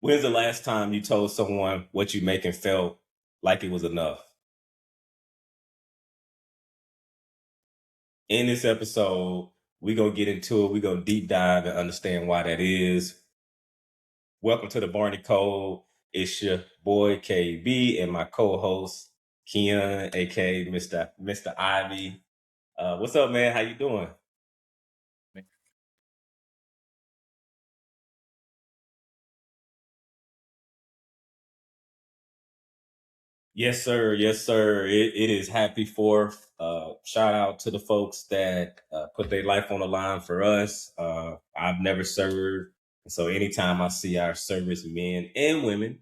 When's the last time you told someone what you make and felt like it was enough? In this episode, we're going to get into it. We're going to deep dive and understand why that is. Welcome to the Barney Code. It's your boy KB and my co-host Keon, aka Mr. Ivy. What's up, man? How you doing? Yes, sir. Yes, sir. It is happy fourth. Shout out to the folks that put their life on the line for us. I've never served. So anytime I see our service men and women,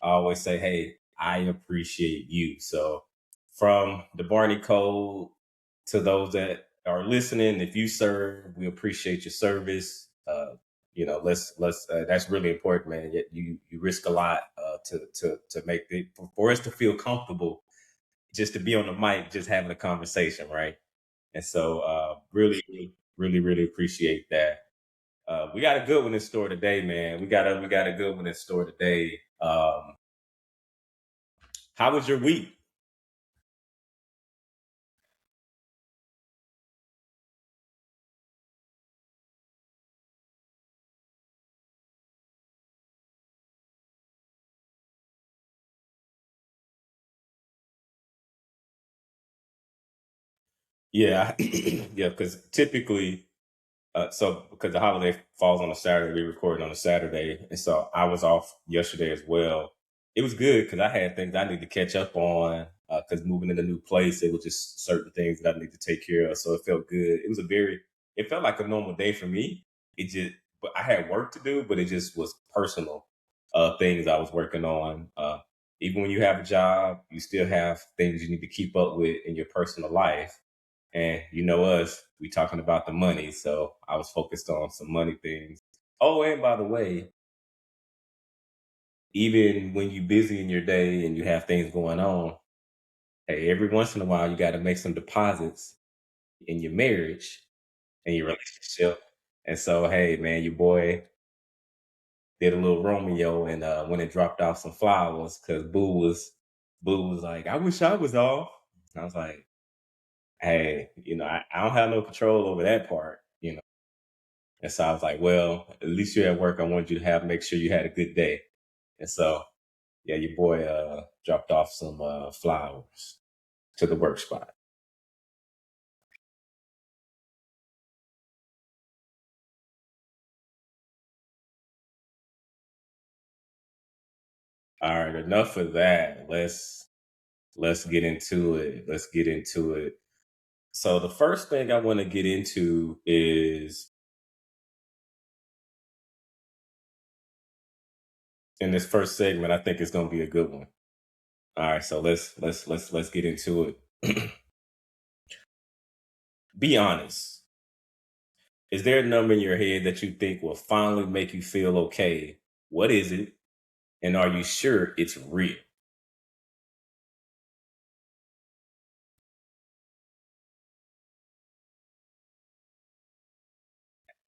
I always say, hey, I appreciate you. So from the Barney Code to those that are listening, if you serve, we appreciate your service. Let's that's really important, man. You risk a lot to make it for us to feel comfortable, just to be on the mic, just having a conversation, right? And so, really appreciate that. We got a good one in store today, man. We got a good one in store today. How was your week? Yeah, yeah, because typically, so because the holiday falls on a Saturday, we recorded on a Saturday, and so I was off yesterday as well. It was good because I had things I need to catch up on. Because moving in a new place, it was just certain things that I need to take care of. So it felt good. It felt like a normal day for me. But I had work to do, but it just was personal things I was working on. Even when you have a job, you still have things you need to keep up with in your personal life. And you know us, we talking about the money. So I was focused on some money things. Oh, and by the way, even when you're busy in your day and you have things going on, hey, every once in a while you got to make some deposits in your marriage and your relationship. And so, hey, man, your boy did a little Romeo and when it dropped off some flowers because Boo was like, I wish I was off. I was like, hey, I don't have no control over that part. And so I was like, well, at least you're at work. I wanted you to make sure you had a good day. And so, yeah, your boy dropped off some flowers to the work spot. All right, enough of that. Let's get into it. Let's get into it. So the first thing I want to get into is in this first segment. I think it's going to be a good one. All right, so let's get into it. Be honest. Is there a number in your head that you think will finally make you feel okay? What is it? And are you sure it's real?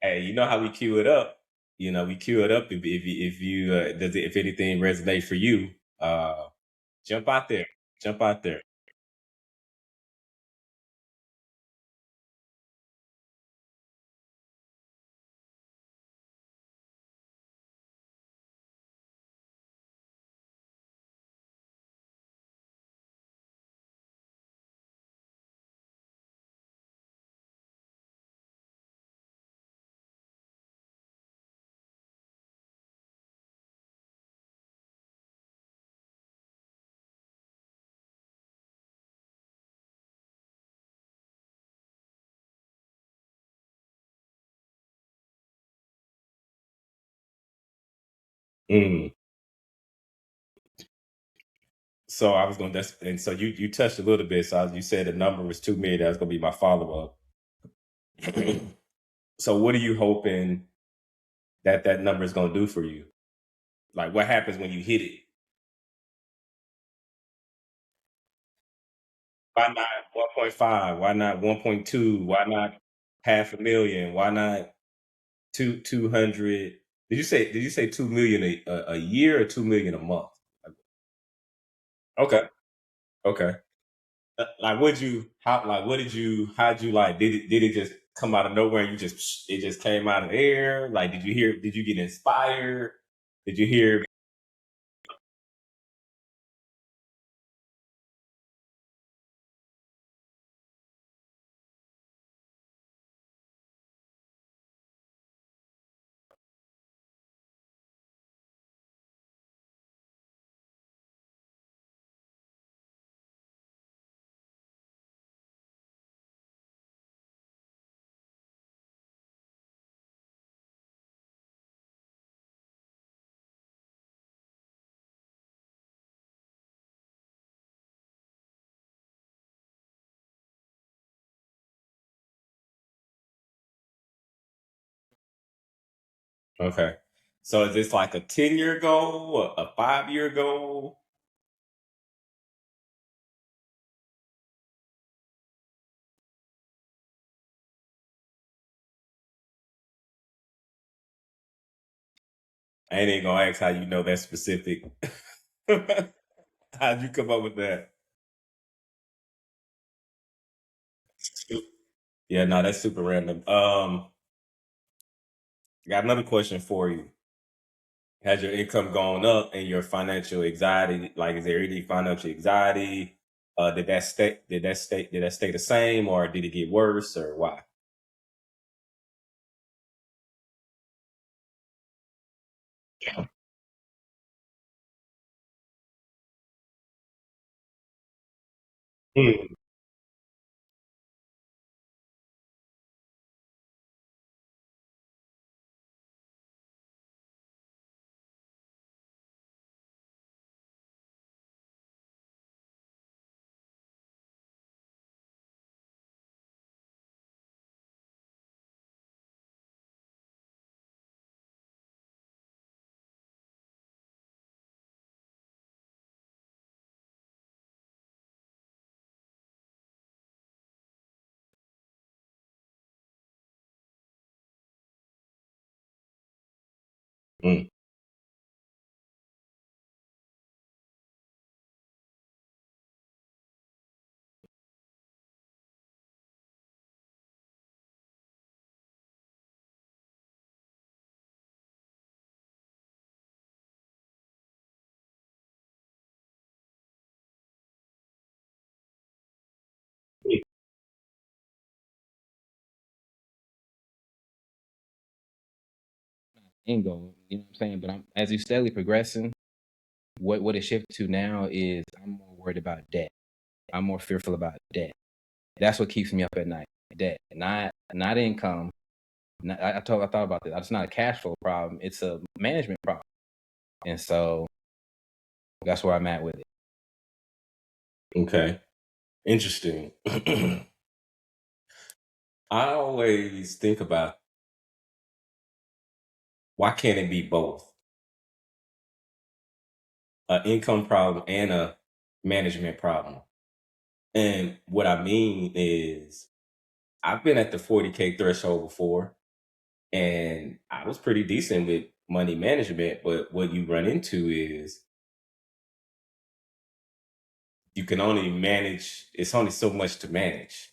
Hey, you know how we cue it up. We cue it up if anything resonates for you. Uh, jump out there. Jump out there. Mm. So I was going to, and so you touched a little bit. So you said the number was 2 million. That was going to be my follow up. So what are you hoping that number is going to do for you? Like what happens when you hit it? Why not 1.5? Why not 1.2? Why not half a million? Why not 200? Did you say 2 million a year or 2 million a month? Okay, okay. Like, what did you? How'd you like? Did it just come out of nowhere? And it just came out of the air. Like, did you hear? Did you get inspired? Did you hear? Okay, so is this like a 10-year goal, a 5-year goal? I ain't even gonna ask how you know that specific. How'd you come up with that? Yeah, no, that's super random. Got another question for you. Has your income gone up and your financial anxiety, like, is there any financial anxiety? Did that stay the same, or did it get worse, or why? Hmm. Mm. End goal. You know what I'm saying? But I'm as you steadily progressing, what it shifted to now is I'm more worried about debt. I'm more fearful about debt. That's what keeps me up at night. Debt, not income. Not, I thought about this. It's not a cash flow problem. It's a management problem. And so that's where I'm at with it. Okay, interesting. I always think about, why can't it be both? An income problem and a management problem. And what I mean is, I've been at the 40K threshold before, and I was pretty decent with money management. But what you run into is, you can only manage, it's only so much to manage.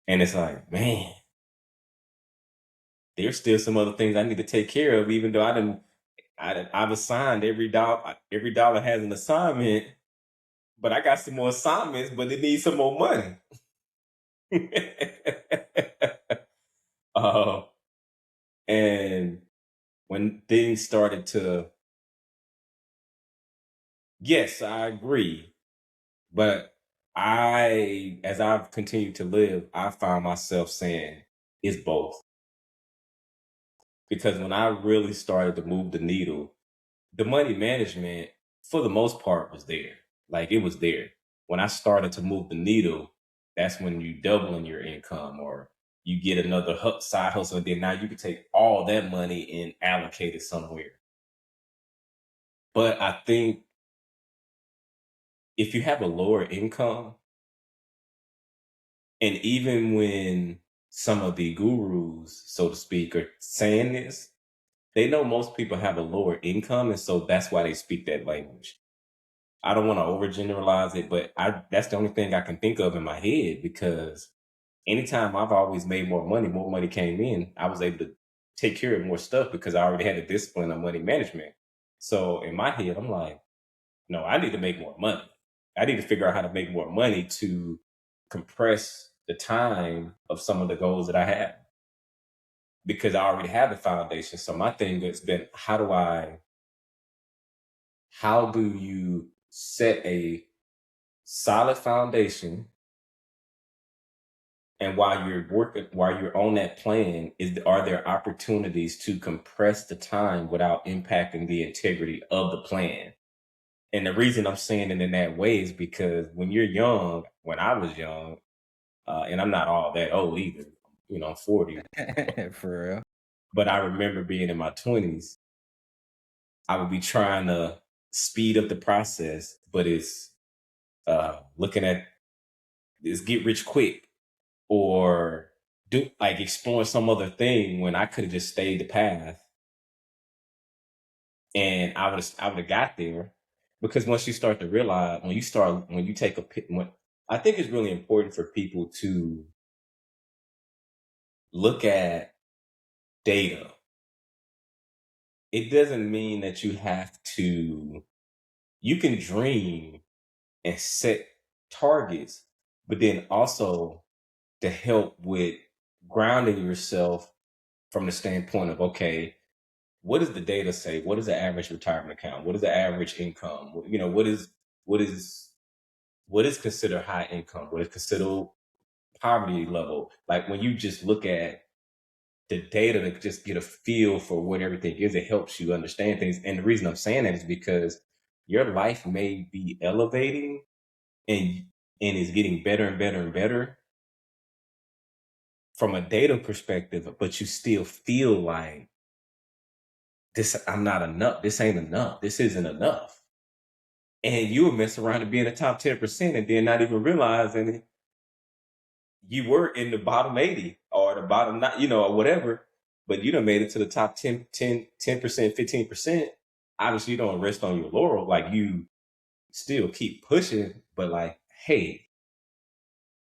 And it's like, man, there's still some other things I need to take care of, even though I've assigned every dollar has an assignment, but I got some more assignments, but it needs some more money. uh, and when things started to, yes, I agree, but as I've continued to live, I found myself saying it's both. Because when I really started to move the needle, the money management, for the most part, was there. Like, it was there. When I started to move the needle, that's when you doubling your income, or you get another side hustle. And then now you can take all that money and allocate it somewhere. But I think if you have a lower income, and even when some of the gurus, so to speak, are saying this, they know most people have a lower income, and so that's why they speak that language. I don't want to overgeneralize it, but I that's the only thing I can think of in my head because anytime I've always made more money came in, I was able to take care of more stuff because I already had the discipline of money management. So in my head, I'm like, no, I need to make more money. I need to figure out how to make more money to compress the time of some of the goals that I have because I already have the foundation. So my thing has been, how do you set a solid foundation, and while you're on that plan, are there opportunities to compress the time without impacting the integrity of the plan? And the reason I'm saying it in that way is because when you're young, when I was young, and I'm not all that old either, I'm 40, For real. but I remember being in my 20s, I would be trying to speed up the process, but it's looking at this get rich quick or do like exploring some other thing when I could have just stayed the path and I would have got there. Because once you start to realize when you take a when I think it's really important for people to look at data. It doesn't mean that you can dream and set targets, but then also to help with grounding yourself from the standpoint of, okay, what does the data say? What is the average retirement account? What is the average income? What is what is considered high income? What is considered poverty level? Like when you just look at the data to just get a feel for what everything is, it helps you understand things. And the reason I'm saying that is because your life may be elevating and is getting better and better and better from a data perspective, but you still feel like I'm not enough. This ain't enough. This isn't enough. And you would mess around and be in the top 10% and then not even realizing you were in the bottom 80 or the bottom, not, or whatever, but you done made it to the top 10%, 15%. Obviously, you don't rest on your laurel. Like you still keep pushing, but like, hey,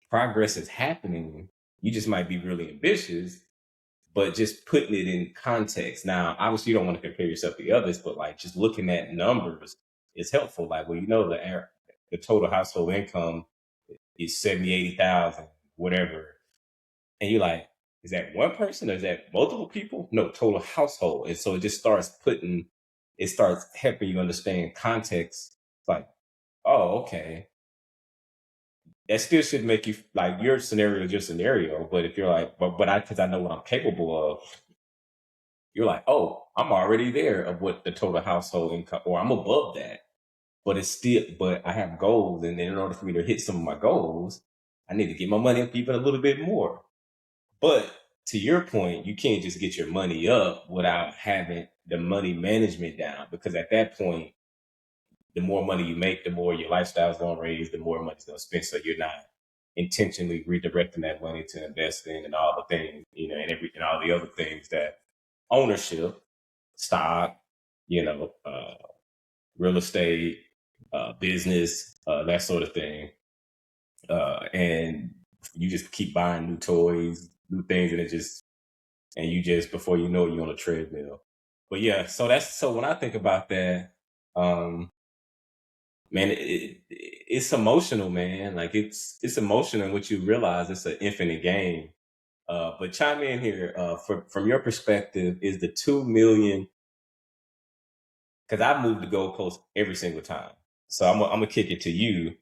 progress is happening. You just might be really ambitious, but just putting it in context. Now, obviously, you don't want to compare yourself to others, but like just looking at numbers is helpful. Like, well, the total household income is 70, 80,000, whatever. And you're like, is that one person or is that multiple people? No, total household. And so it starts helping you understand context. It's like, oh, okay. That still should make you like your scenario is your scenario. But if you're like, because I know what I'm capable of, you're like, oh, I'm already there of what the total household income, or I'm above that. But I have goals. And in order for me to hit some of my goals, I need to get my money up even a little bit more. But to your point, you can't just get your money up without having the money management down because at that point, the more money you make, the more your lifestyle's going to raise, the more money's going to spend. So you're not intentionally redirecting that money to invest in and all the things, and all the other things that ownership, stock, real estate, business, that sort of thing. And you just keep buying new toys, new things, and you just before you know it, you're on a treadmill. But yeah, so when I think about that, um, man, it's emotional, man. Like it's emotional in what you realize it's an infinite game. But chime in here, from your perspective, is the 2 million? Because I've moved the goalpost every single time. So I'm gonna kick it to you.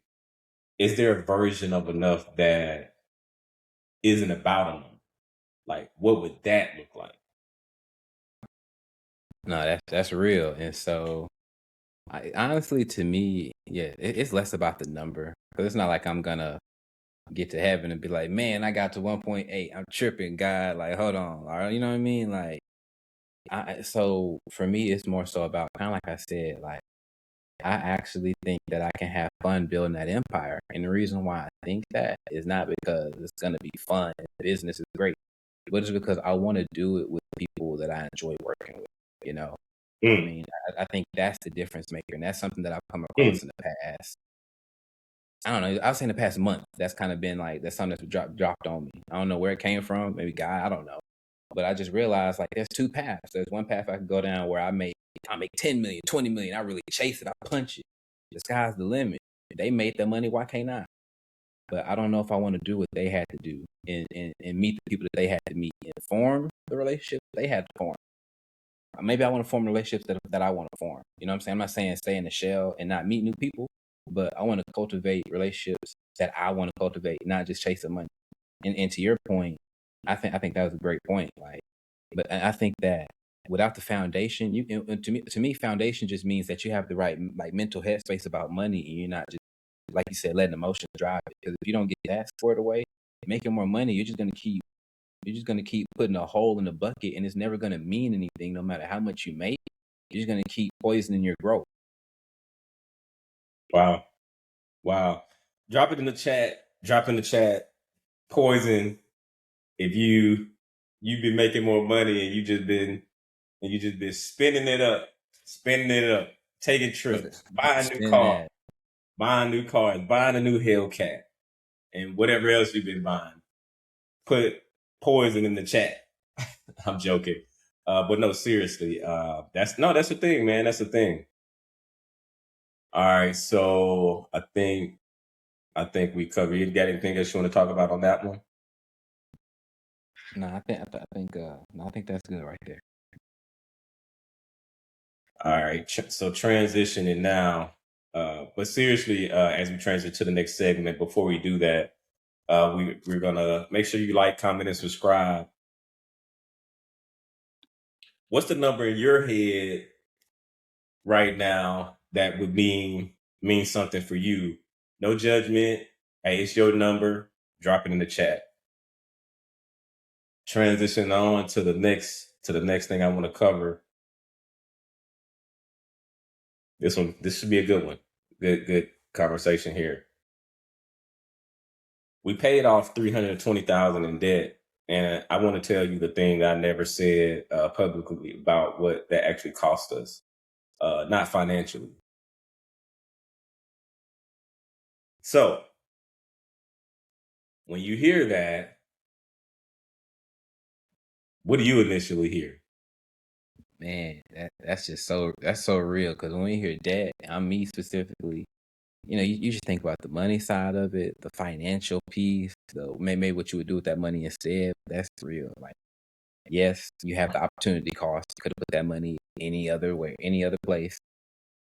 Is there a version of enough that isn't about enough? Like, what would that look like? No, that's real. And so, honestly, to me, yeah, it's less about the number because it's not like I'm gonna get to heaven and be like, man, I got to 1.8. I'm tripping, God. Like, hold on, all right, you know what I mean? Like, so for me, it's more so about kind of like I said, like I actually think that I can have fun building that empire, and the reason why I think that is not because it's gonna be fun. Business is great, but it's because I want to do it with people that I enjoy working with. You know, I Mm, mean, I think that's the difference maker, and that's something that I've come mm. across in the past. I don't know. I'll say in the past month, that's kind of been like that's something that's dropped on me. I don't know where it came from. Maybe God, I don't know. But I just realized like there's two paths. There's one path I could go down where I make 10 million, 20 million. I really chase it. I punch it. The sky's the limit. They made the money. Why can't I? But I don't know if I want to do what they had to do and meet the people that they had to meet and form the relationship they had to form. Maybe I want to form relationships that I want to form. You know what I'm saying? I'm not saying stay in the shell and not meet new people, but I want to cultivate relationships that I want to cultivate, not just chase the money. And to your point, I think that was a great point. Like, but I think that without the foundation, and to me, foundation just means that you have the right like mental headspace about money, and you're not just like you said, letting emotions drive it. Because if you don't get that squared away, making more money, you're just gonna keep putting a hole in the bucket, and it's never gonna mean anything, no matter how much you make. You're just gonna keep poisoning your growth. Wow. Wow. Drop it in the chat. Drop in the chat. Poison. If you've been making more money and you just been spending it up, taking trips, buying new Spend cars, that. buying a new Hellcat, and whatever else you've been buying. Put poison in the chat. I'm joking. But no, seriously. That's the thing, man. That's the thing. All right, so I think we covered. You got anything else you want to talk about on that one? No, I think that's good right there. All right, so transitioning now. But seriously, as we transition to the next segment, before we do that, we're gonna make sure you like, comment, and subscribe. What's the number in your head right now that would mean something for you? No judgment. Hey, it's your number. Drop it in the chat. Transition on to the next thing I want to cover. This should be a good one. Good conversation here. We paid off $320,000 in debt, and I want to tell you the thing that I never said publicly about what that actually cost us, not financially. So when you hear that, what do you initially hear? Man, that's so real. Because when you hear debt, I'm me specifically. You just think about the money side of it, the financial piece, the maybe what you would do with that money instead. That's real. Like, yes, you have the opportunity cost. You could have put that money any other way, any other place,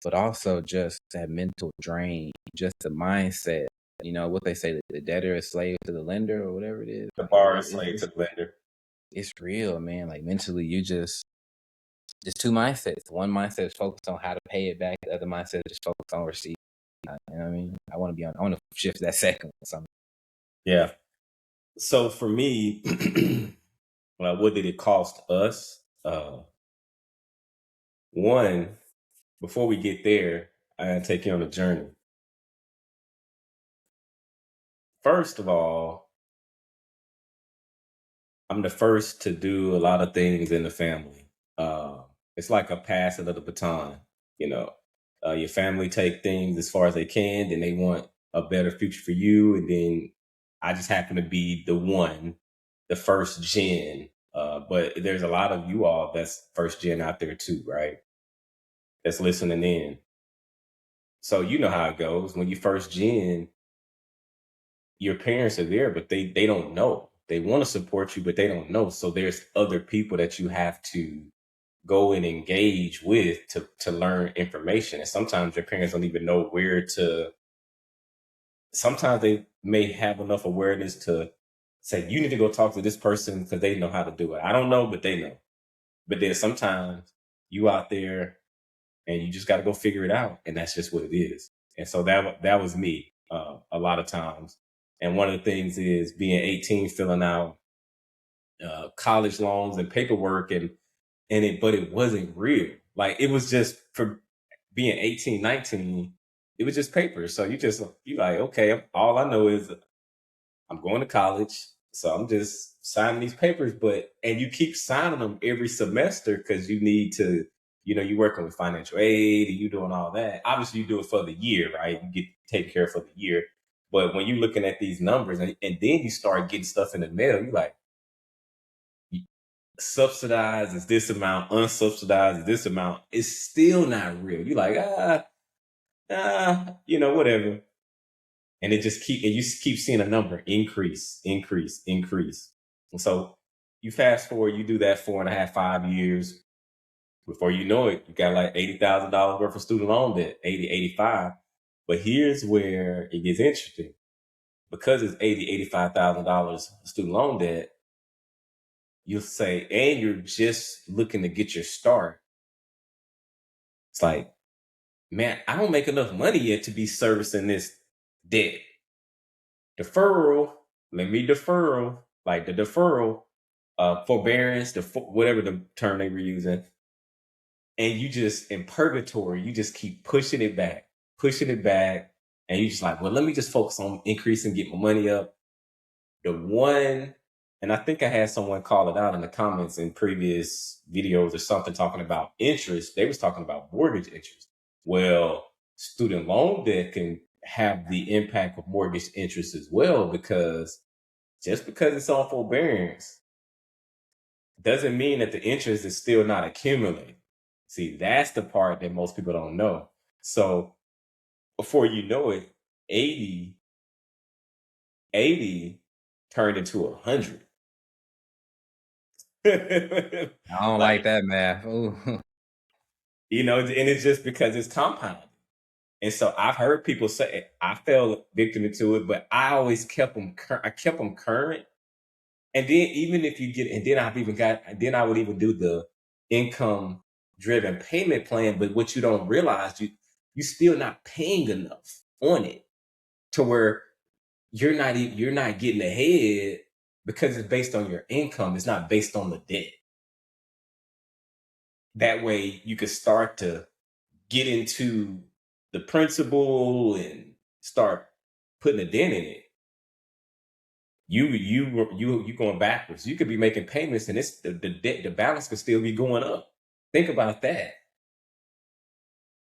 but also just that mental drain, just the mindset. What they say, that the debtor is slave to the lender or whatever it is. The Like, bar is slave to the lender. it's real, man. Like mentally, just two mindsets. One mindset is focused on how to pay it back. The other mindset is just focused on receipt. You know what I mean? I want to shift that second or something. Yeah. So for me, what did it cost us? One, before we get there, I gotta take you on a journey. First of all, I'm the first to do a lot of things in the family. It's like a passing of the baton. You know, your family take things as far as they can, then they want a better future for you, and then I just happen to be the first gen. But there's a lot of you all that's first gen out there too, right? That's listening in. So you know how it goes. When you first gen, your parents are there, but they don't know. They want to support you, but they don't know. So there's other people that you have to go and engage with to learn information. And sometimes your parents don't even know where to. Sometimes they may have enough awareness to say you need to go talk to this person because they know how to do it. I don't know, but they know. But then sometimes you out there and you just got to go figure it out, and that's just what it is. And so that was me a lot of times. And one of the things is being 18, filling out college loans and paperwork, but it wasn't real. Like it was just for being 18, 19. It was just paper. So you like, okay, all I know is I'm going to college, so I'm just signing these papers. And you keep signing them every semester because you need to you're working with financial aid and you doing all that. Obviously, you do it for the year, right? You get taken care of for the year. But when you're looking at these numbers and then you start getting stuff in the mail, you're like, subsidized is this amount, unsubsidized is this amount. It's still not real. You're like, whatever. And it just and you keep seeing a number increase, increase, increase. And so you fast forward, you do that 4.5, 5 years. Before you know it, you got like $80,000 worth of student loan debt, 80, 85. But here's where it gets interesting. Because it's $85,000 student loan debt, you'll say, and you're just looking to get your start. It's like, man, I don't make enough money yet to be servicing this debt. Deferral, let me deferral, like the deferral, forbearance, whatever the term they were using. And you just in purgatory, you just keep pushing it back. And you just like, well, let me just focus on increasing, get my money up. And I think I had someone call it out in the comments in previous videos or something talking about interest. They was talking about mortgage interest. Well, student loan debt can have the impact of mortgage interest as well, because just because it's on forbearance doesn't mean that the interest is still not accumulating. See, that's the part that most people don't know. So before you know it, 80 turned into 100. I don't like that math. Ooh. And it's just because it's compounded. And so I've heard people say, I fell victim to it, but I always kept them. I kept them current. And then even if you get, and then I would even do the income driven payment plan. But what you don't realize, you still not paying enough on it to where you're not getting ahead, because it's based on your income. It's not based on the debt. That way you can start to get into the principal and start putting a dent in it. You going backwards. You could be making payments and it's the debt, the balance could still be going up. Think about that.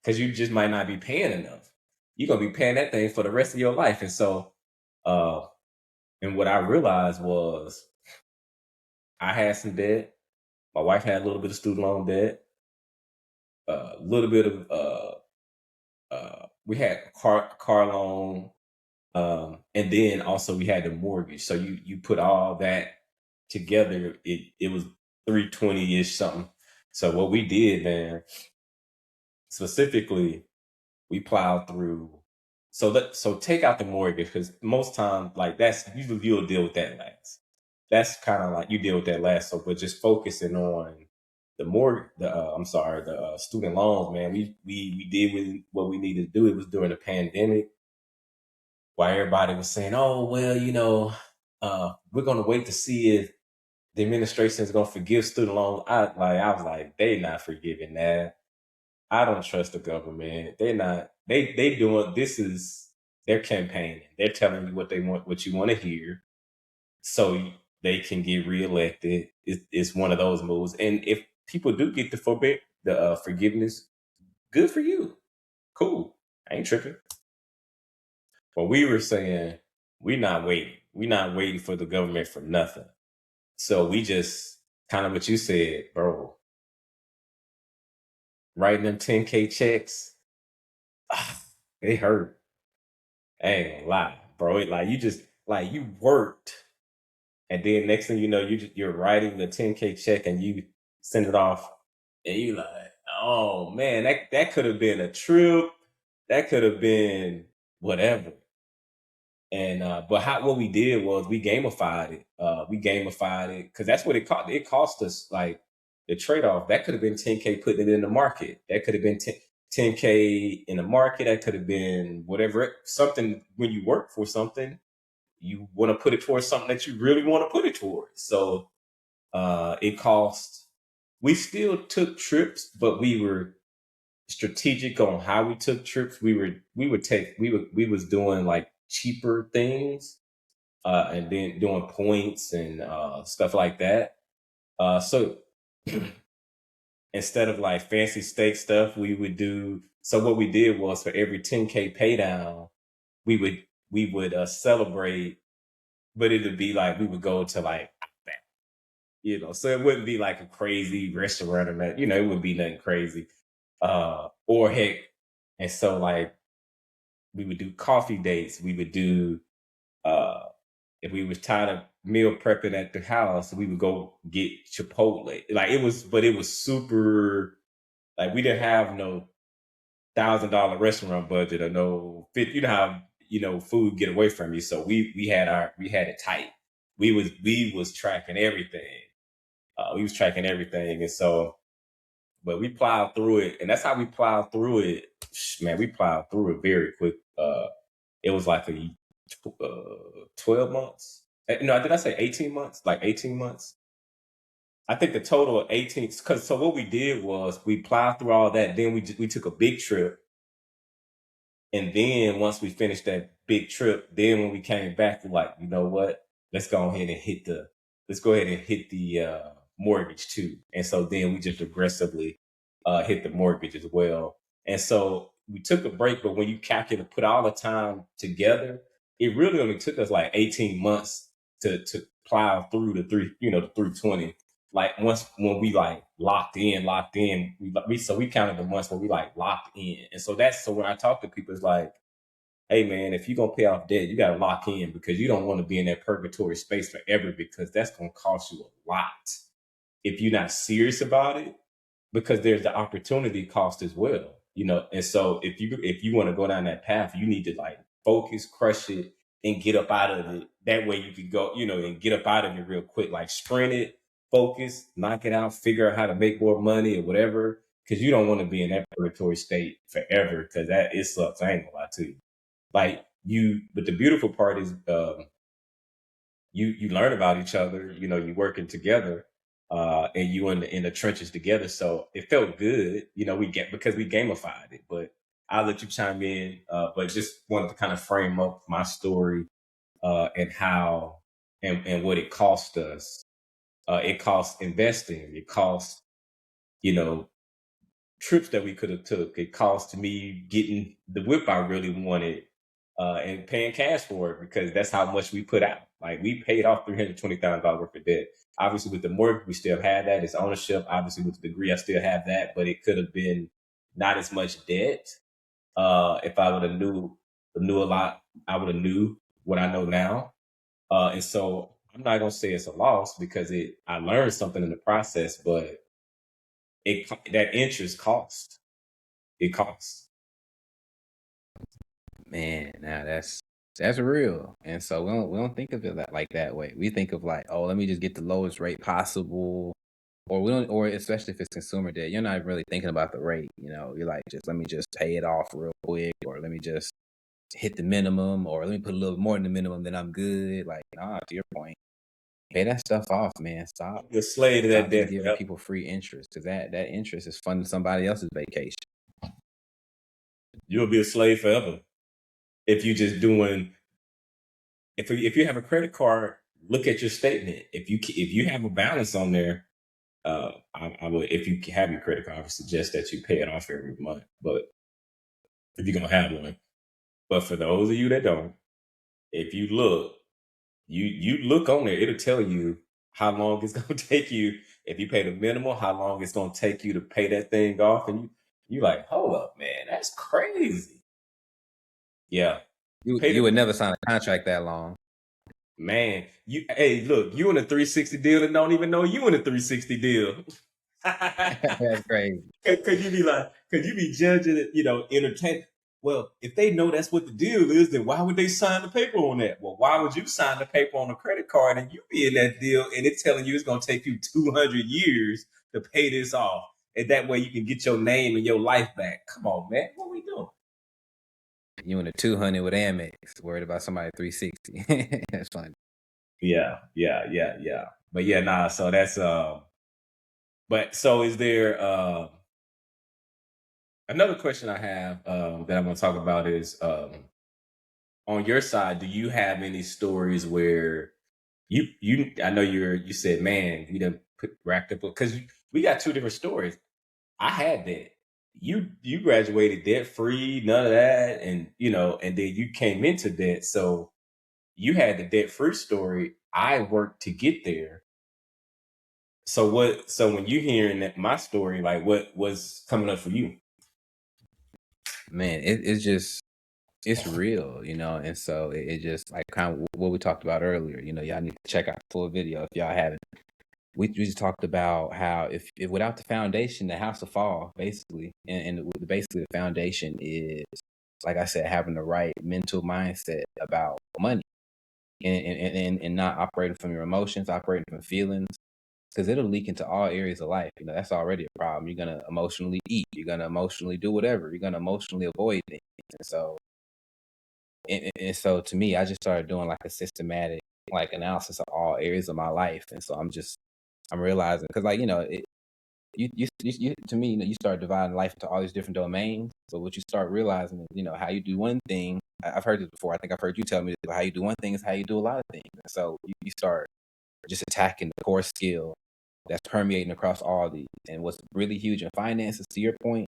Because you just might not be paying enough. You're gonna be paying that thing for the rest of your life. And so and what I realized was I had some debt. My wife had a little bit of student loan debt, a little bit of we had a car loan, and then also we had the mortgage. So you put all that together, it was 320-ish something. So what we did, man, specifically, we plowed through. So take out the mortgage, because most times, like, that's usually you'll deal with that last. That's kind of like you deal with that last. So, but just focusing on the student loans, man. We did what we needed to do. It was during the pandemic, while everybody was saying, "Oh, well, we're gonna wait to see if the administration is gonna forgive student loans." I was like, they not forgiving that. I don't trust the government. They're not. They doing this is their campaigning. They're telling you what they want, what you want to hear, so they can get reelected. It's one of those moves. And if people do get the forgiveness, good for you. Cool. I ain't tripping. But we were saying we're not waiting. We're not waiting for the government for nothing. So we just kind of what you said, bro. Writing them 10K checks, they hurt. I ain't gonna lie, bro. Like you just like you worked, and then next thing you know, you're writing the 10K check and you send it off, and you like, oh man, that could have been a trip, that could have been whatever. And but what we did was we gamified it. We gamified it because that's what it cost. It cost us like the trade off. That could have been 10K putting it in the market. That could have been 10K in the market. That could have been whatever, something. When you work for something, you want to put it towards something that you really want to put it towards. So it cost. We still took trips, but we were strategic on how we took trips. We was doing like cheaper things, and then doing points and stuff like that. So instead of like fancy steak stuff, we would do. So what we did was for every 10K pay down, we would celebrate, but it'd be like we would go to like, so it wouldn't be like a crazy restaurant or that, it wouldn't be nothing crazy. Or heck, and so like we would do coffee dates. We would do uh if we was tired of meal prepping at the house, we would go get Chipotle. Like it was super. Like we didn't have no $1,000 restaurant budget or no fit. You know how food get away from you. So we had it tight. We was tracking everything. We was tracking everything, and so but we plowed through it, and that's how we plowed through it. Man, we plowed through it very quick. It was like 12 months. No, did I say 18 months? Like 18 months. I think the total of 18. Because so what we did was we plowed through all that. Then we took a big trip, and then once we finished that big trip, then when we came back, we're like, you know what? Let's go ahead and hit the mortgage too. And so then we just aggressively hit the mortgage as well. And so we took a break, but when you calculate, put all the time together, it really only took us like 18 months to plow through the 320. Like once when we like locked in, we counted the months when we like locked in. And so when I talk to people, it's like, hey man, if you're gonna pay off debt, you gotta lock in, because you don't want to be in that purgatory space forever, because that's gonna cost you a lot if you're not serious about it, because there's the opportunity cost as well, And so if you want to go down that path, you need to like focus, crush it, and get up out of it. That way you can go, and get up out of it real quick. Like sprint it, focus, knock it out, figure out how to make more money or whatever. Because you don't want to be in that purgatory state forever, because that it sucks. I ain't gonna lie to you. Like but the beautiful part is you learn about each other. You working together, and you in the trenches together. So it felt good. Because we gamified it. But I'll let you chime in. But just wanted to kind of frame up my story, and how and what it cost us. It cost investing. It cost you know trips that we could have took. It cost me getting the whip I really wanted, and paying cash for it, because that's how much we put out. Like we paid off $320,000 worth of debt. Obviously, with the mortgage, we still had that. It's ownership. Obviously, with the degree, I still have that, but it could have been not as much debt. If I would have knew a lot, I would have knew what I know now. And so I'm not gonna say it's a loss, because I learned something in the process, but that interest cost. It costs. Man, now that's real. And so we don't think of it like that way. We think of like, oh, let me just get the lowest rate possible. Or we don't, or especially if it's consumer debt, you're not really thinking about the rate. You're like, just let me just pay it off real quick, or let me just hit the minimum, or let me put a little more than the minimum, then I'm good. Like, nah, to your point, pay that stuff off, man. Stop, You're a slave to that stop just debt giving forever. people free interest, because that interest is funding somebody else's vacation. You'll be a slave forever if you just doing. If you have a credit card, look at your statement. If you have a balance on there, I would. If you have your credit card, I would suggest that you pay it off every month. But if you're gonna have one, but for those of you that don't, if you look, you look on there, it'll tell you how long it's gonna take you. If you pay the minimal, how long it's gonna take you to pay that thing off, and you like, hold up, man, that's crazy. Yeah, pay You the would never sign a contract that long. man. Hey, look, you in a 360 deal and don't even know you in a 360 deal. That's crazy. Could you be judging it, entertain? Well, if they know that's what the deal is, then why would they sign the paper on that? Well, why would you sign the paper on a credit card and you be in that deal and it's telling you it's going to take you 200 years to pay this off? And that way you can get your name and your life back. Come on, man. What we doing? You in a 200 with Amex, worried about somebody 360. That's funny. Yeah. But yeah, nah, so that's but so is there another question I have that I'm gonna talk about is on your side, do you have any stories where I know you said, man, we done racked up, because we got two different stories. I had that. You graduated debt free, none of that, and and then you came into debt. So you had the debt free story. I worked to get there. So what? So when you hearing that my story, like what was coming up for you? Man, it's just it's real, and so it just like kind of what we talked about earlier. Y'all need to check out the full video if y'all haven't. We just talked about how if without the foundation, the house will fall, basically. And basically the foundation is, like I said, having the right mental mindset about money and not operating from your emotions, operating from feelings, because it'll leak into all areas of life. That's already a problem. You're gonna emotionally eat. You're gonna emotionally do whatever. You're gonna emotionally avoid things. And so, and so to me, I just started doing like a systematic like analysis of all areas of my life. And so I'm realizing because like you to me you start dividing life into all these different domains. So what you start realizing is how you do one thing. I've heard this before. I think I've heard you tell me this, how you do one thing is how you do a lot of things. And so you start just attacking the core skill that's permeating across all these. And what's really huge in finances, to your point,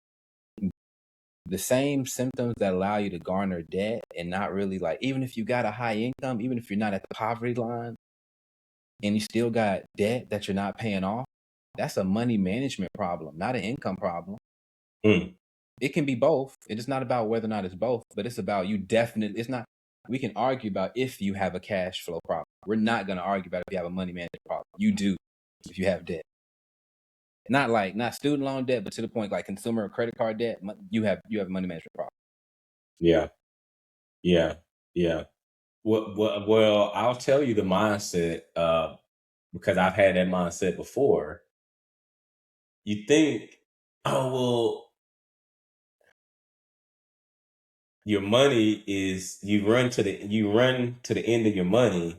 the same symptoms that allow you to garner debt and not really like, even if you got a high income, even if you're not at the poverty line and you still got debt that you're not paying off, that's a money management problem, not an income problem. Mm. It can be both. It is not about whether or not it's both, but it's about you definitely, it's not, we can argue about if you have a cash flow problem. We're not going to argue about if you have a money management problem. You do if you have debt. Not student loan debt, but to the point like consumer or credit card debt, you have a money management problem. Yeah, yeah, yeah. Well, I'll tell you the mindset because I've had that mindset before. You think, oh well, your money is you run to the end of your money,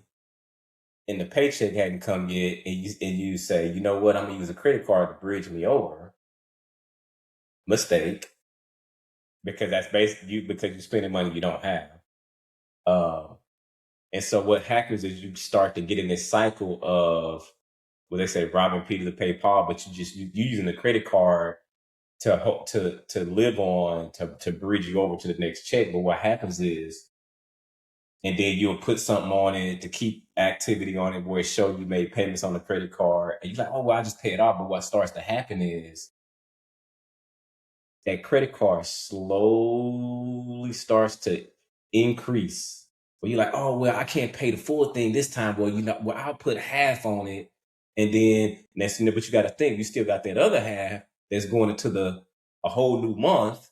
and the paycheck hadn't come yet, and you say, you know what, I'm gonna use a credit card to bridge me over. Mistake, because that's basically you because you're spending money you don't have. Um, and so what happens is you start to get in this cycle of well, they say robbing Peter to pay Paul, but you using the credit card to hope to live on to bridge you over to the next check. But what happens is, and then you'll put something on it to keep activity on it where it shows you made payments on the credit card, and you're like, oh well, I just pay it off. But what starts to happen is that credit card slowly starts to increase. Well, you're like, oh well, I can't pay the full thing this time. Well, well, I'll put half on it, and then next thing, but you got to think, you still got that other half that's going into a whole new month,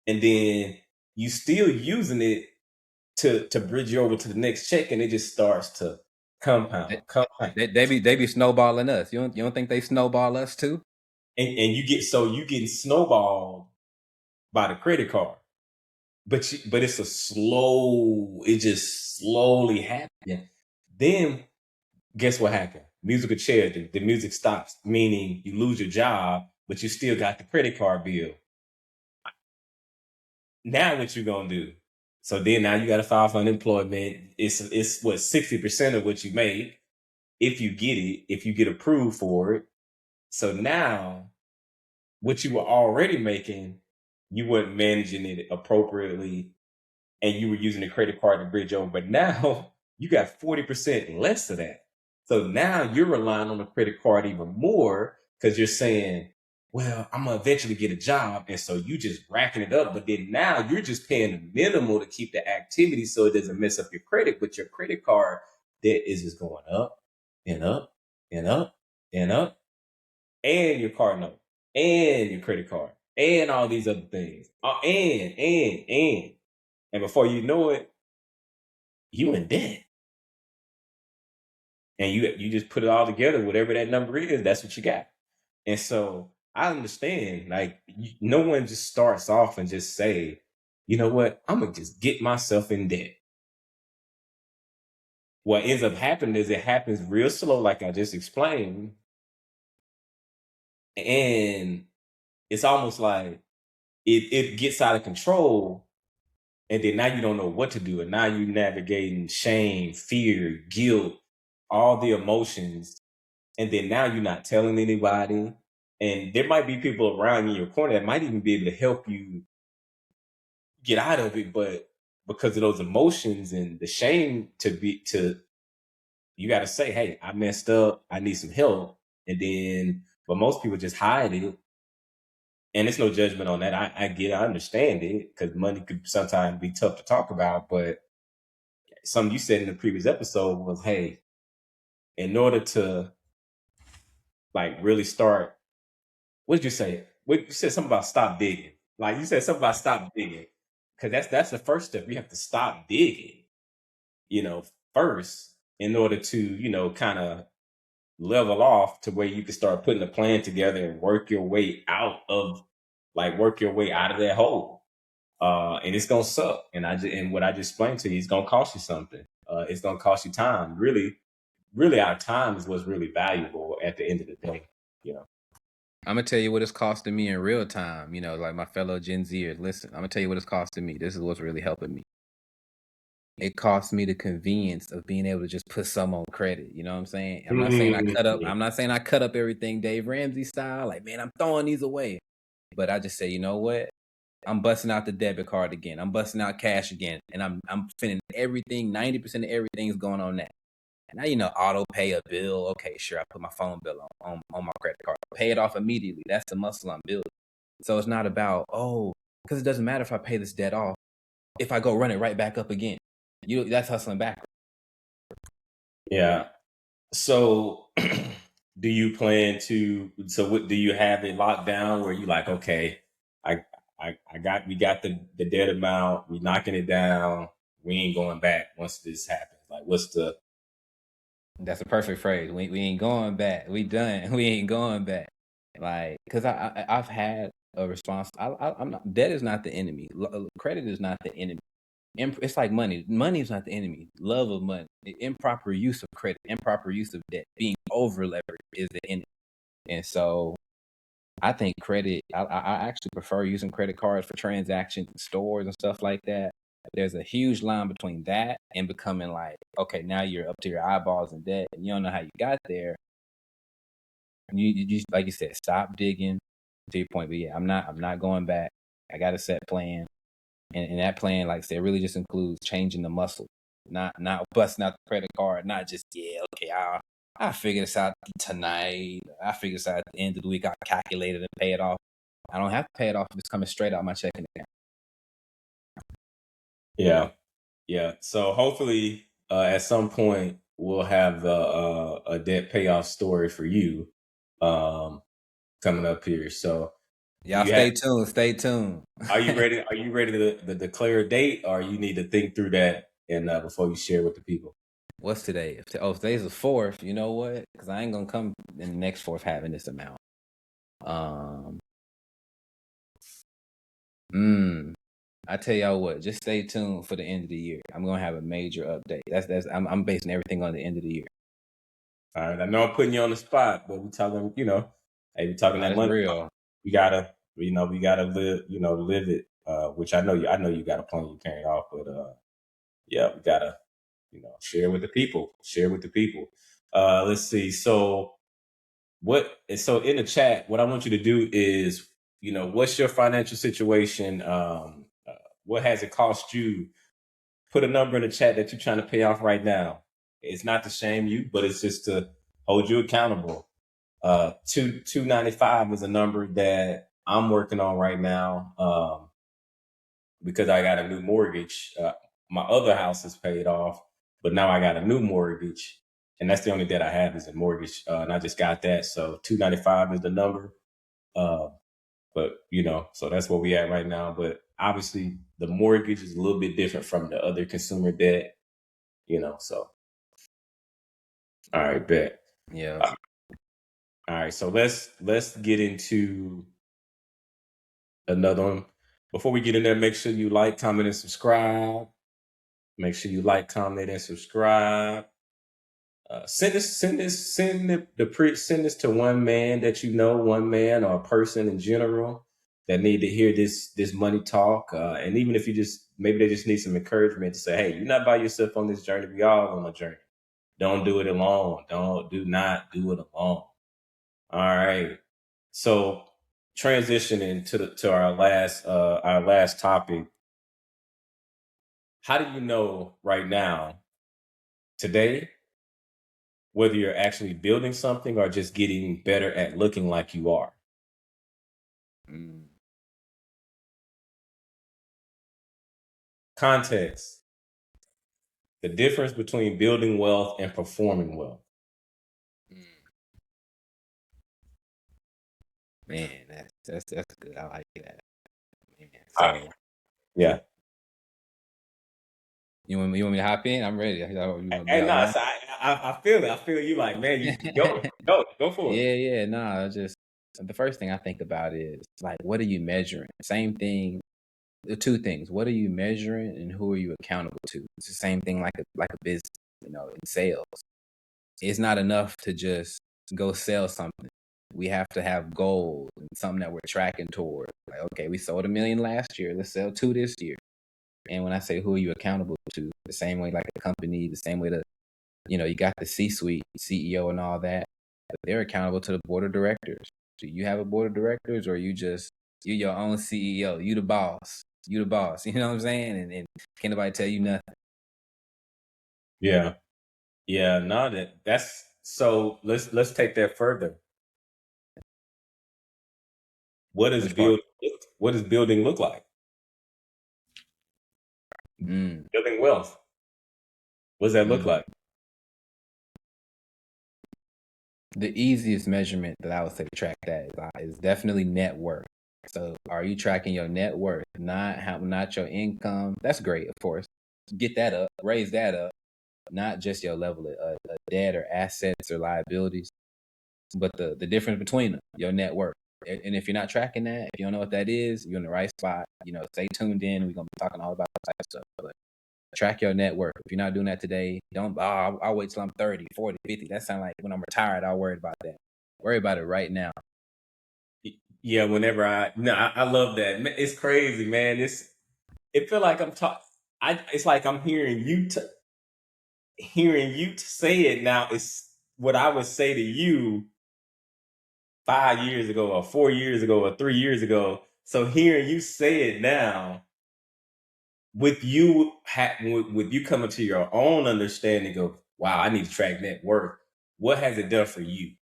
and then you still using it to bridge you over to the next check, and it just starts to They, compound, they be snowballing us. You don't think they snowball us too? and you getting snowballed by the credit card. But it's a slow. It just slowly happening. Then guess what happened? Musical chair. The music stops, meaning you lose your job, but you still got the credit card bill. Now what you gonna do? So then now you got to file for unemployment. It's what 60% of what you made if you get it, if you get approved for it. So now what you were already making, you weren't managing it appropriately and you were using the credit card to bridge over. But now you got 40% less of that. So now you're relying on the credit card even more because you're saying, well, I'm going to eventually get a job. And so you just racking it up. But then now you're just paying the minimal to keep the activity so it doesn't mess up your credit. But your credit card debt is just going up and up and up and up. And your car note and your credit card and all these other things. And. And before you know it, you in debt. And you just put it all together, whatever that number is, that's what you got. And so I understand, like no one just starts off and just say, you know what, I'm gonna just get myself in debt. What ends up happening is it happens real slow, like I just explained. And it's almost like it gets out of control. And then now you don't know what to do. And now you're navigating shame, fear, guilt, all the emotions. And then now you're not telling anybody. And there might be people around in your corner that might even be able to help you get out of it, but because of those emotions and the shame you got to say, hey, I messed up, I need some help. And then, but most people just hide it. And it's no judgment on that. I get it, I understand it, because money could sometimes be tough to talk about. But something you said in the previous episode was, hey, in order to like really start, what did you say? You said something about stop digging. Like you said something about stop digging. Because that's the first step. You have to stop digging, you know, first, in order to, kind of level off to where you can start putting a plan together and work your way out of that hole. And it's gonna suck. And what I just explained to you is gonna cost you something. It's gonna cost you time. Really, really, our time is what's really valuable at the end of the day. You know. I'm gonna tell you what it's costing me in real time. Like my fellow Gen Zers. Listen, I'm gonna tell you what it's costing me. This is what's really helping me. It costs me the convenience of being able to just put some on credit. You know what I'm saying? I'm not saying I cut up. Mhm. I'm not saying I cut up everything Dave Ramsey style. Like, man, I'm throwing these away. But I just say, you know what? I'm busting out the debit card again. I'm busting out cash again, and I'm spending everything. 90% of everything's going on that. And now auto pay a bill. Okay, sure. I put my phone bill on my credit card. Pay it off immediately. That's the muscle I'm building. So it's not about because it doesn't matter if I pay this debt off if I go run it right back up again. That's hustling backwards. Yeah. So, do you plan to? So, what do you have it locked down where you like? Okay, I, we got the debt amount. We knocking it down. We ain't going back once this happens. Like, what's the? That's a perfect phrase. We ain't going back. We done. We ain't going back. Like, cause I've had a response. I'm not. Debt is not the enemy. Credit is not the enemy. It's like money. Money is not the enemy. Love of money. The improper use of credit, improper use of debt, being over leveraged is the enemy. And so I think credit. I actually prefer using credit cards for transactions in stores and stuff like that. There's a huge line between that and becoming like, okay, now you're up to your eyeballs in debt, and you don't know how you got there. You just, like you said, stop digging. To your point, but yeah, I'm not going back. I got a set plan. And that plan, like I said, really just includes changing the muscle, not busting out the credit card, not just okay, I'll figure this out tonight. I figure this out at the end of the week. I calculate it and pay it off. I don't have to pay it off if it's coming straight out my checking account. Yeah, yeah. So hopefully, at some point, we'll have a debt payoff story for you, um, coming up here. So, do Y'all you have? stay tuned. Stay tuned. Are you ready? Are you ready to declare a date, or you need to think through that and before you share with the people? What's today? Today's the 4th. You know what? Because I ain't gonna come in the next 4th having this amount. Um. I tell y'all what, just stay tuned for the end of the year. I'm gonna have a major update. I'm basing everything on the end of the year. All right, I know I'm putting you on the spot, but we talking, hey, we talking Nah, that it's money. real. We gotta, we gotta live it. Which I know you got a plan you carrying off, but yeah, we gotta, share with the people. Share with the people. Let's see. So so in the chat, what I want you to do is, what's your financial situation? What has it cost you? Put a number in the chat that you're trying to pay off right now. It's not to shame you, but it's just to hold you accountable. 295 is a number that I'm working on right now, because I got a new mortgage. My other house is paid off, but now I got a new mortgage, and that's the only debt I have is a mortgage, and I just got that. So 295 is the number. Uh, but so that's where we at right now. But obviously, the mortgage is a little bit different from the other consumer debt. So all right, bet. Yeah. Uh, all right, so let's get into another one. Before we get in there, make sure you like, comment, and subscribe. Make sure you like, comment, and subscribe. Send this to one man that you know, one man or a person in general that need to hear this money talk. And even if you maybe they just need some encouragement to say, hey, you're not by yourself on this journey. We all on a journey. Don't do it alone. Do not do it alone. All right. So transitioning to our last topic, how do you know right now, today, whether you're actually building something or just getting better at looking like you are? Mm, Context: the difference between building wealth and performing wealth. mm. Man, that's good. I like that. Man. Ah, So yeah. you want me to hop in? I'm ready. You want to be Hey, out no, now? so I feel it. I feel you like, man, you go for it. Yeah, yeah. No, just the first thing I think about is like, what are you measuring? Same thing. The two things. What are you measuring, and who are you accountable to? It's the same thing like a business. In sales, it's not enough to just go sell something. We have to have goals and something that we're tracking toward. Like, okay, we sold 1 million last year. Let's sell 2 this year. And when I say who are you accountable to, the same way like a company, the same way you got the C-suite, CEO, and all that, but they're accountable to the board of directors. Do you have a board of directors, or you your own CEO? You the boss. You the boss. You know what I'm saying? And can't nobody tell you nothing. Yeah. Yeah, no, that's so let's take that further. What does Which part? building look like? Mm, Building wealth. What does that look mm. like? The easiest measurement that I would say to track that is definitely net worth. So, are you tracking your net worth, not your income? That's great, of course. Get that up, raise that up, not just your level of debt or assets or liabilities, but the difference between them, your net worth. And if you're not tracking that, if you don't know what that is, you're in the right spot. Stay tuned in. We're gonna be talking all about that type of stuff. But track your net worth. If you're not doing that today, don't. I'll wait till I'm 30, 40, 50. That sounds like when I'm retired, I'll worry about that. Worry about it right now. Yeah, whenever I love that. It's crazy, man. It feel like I'm talking. It's like I'm hearing you say it now. It's what I would say to you 5 years ago, or 4 years ago, or 3 years ago. So hearing you say it now, with you coming to your own understanding of, wow, I need to track net worth. What has it done for you?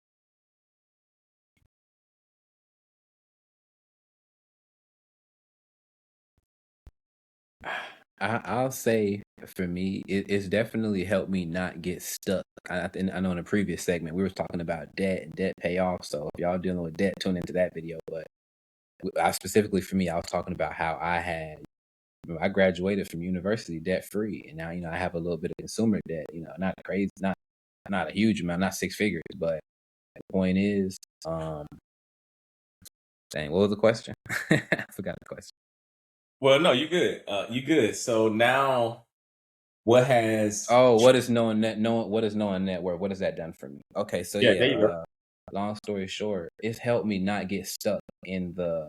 I'll say for me, it's definitely helped me not get stuck. I know in a previous segment we were talking about debt and debt payoff. So if y'all dealing with debt, tune into that video. But I specifically for me, I was talking about how I graduated from university debt free, and now I have a little bit of consumer debt. Not crazy, not a huge amount, not six figures. But the point is, dang, what was the question? I forgot the question. Well, no, you good. You good. So now, what has? Oh, what is knowing net worth? What has that done for me? Okay, so Yeah, yeah, there you go. long story short, it's helped me not get stuck in the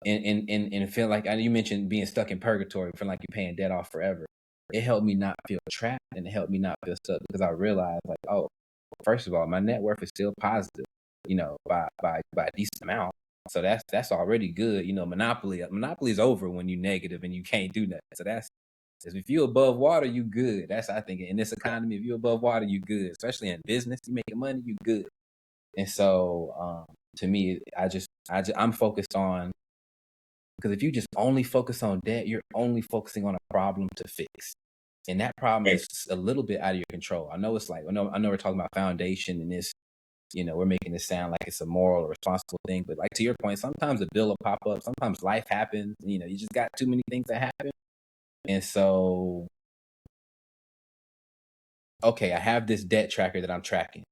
in feel like, you mentioned being stuck in purgatory, feeling like you're paying debt off forever. It helped me not feel trapped, and it helped me not feel stuck because I realized, like, oh, first of all, my net worth is still positive, by a decent amount. So that's already good. Monopoly is over when you negative and you can't do nothing. So that's, if you above water, you good. That's, I think, in this economy, if you above water, you good. Especially in business, you making money, you good. And so, to me, I'm focused on, because if you just only focus on debt, you're only focusing on a problem to fix, and that problem Hey, is a little bit out of your control. I know it's like, I know we're talking about foundation, and this, we're making this sound like it's a moral or responsible thing, but like, to your point, sometimes a bill will pop up, sometimes life happens. You just got too many things that happen, and so, okay, I have this debt tracker that I'm tracking.